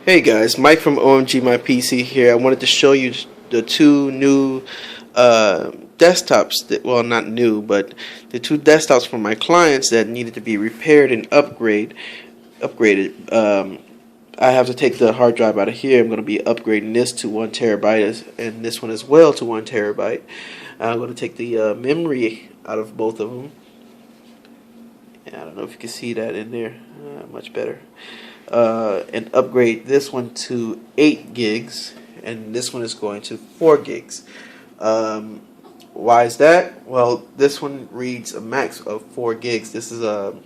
Hey guys, Mike from OMGMYPC here. I wanted to show you the two new desktops that, well, not new, but the two desktops for my clients that needed to be repaired and upgraded. I have to take the hard drive out of here. I'm going to be upgrading this to 1 terabyte and this one as well to 1 terabyte. I'm going to take the memory out of both of them. I don't know if you can see that in there. Much better. And upgrade this one to 8 gigs, and this one is going to 4 gigs. Why is that? Well, this one reads a max of 4 gigs. This is an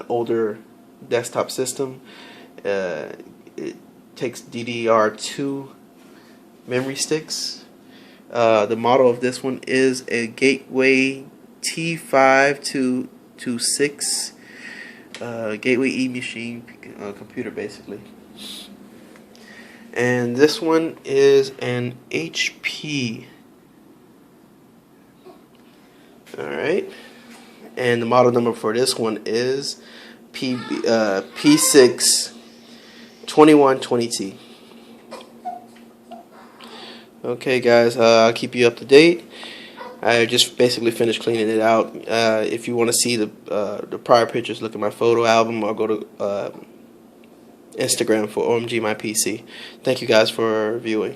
older desktop system. It takes DDR2 memory sticks. The model of this one is a Gateway T5226 Gateway Emachine computer, basically. And this one is an HP. Alright. And the model number for this one is P6 2120T. Okay guys, I'll keep you up to date. I just basically finished cleaning it out. If you want to see the prior pictures, look at my photo album or go to Instagram for OMGMYPC. Thank you guys for viewing.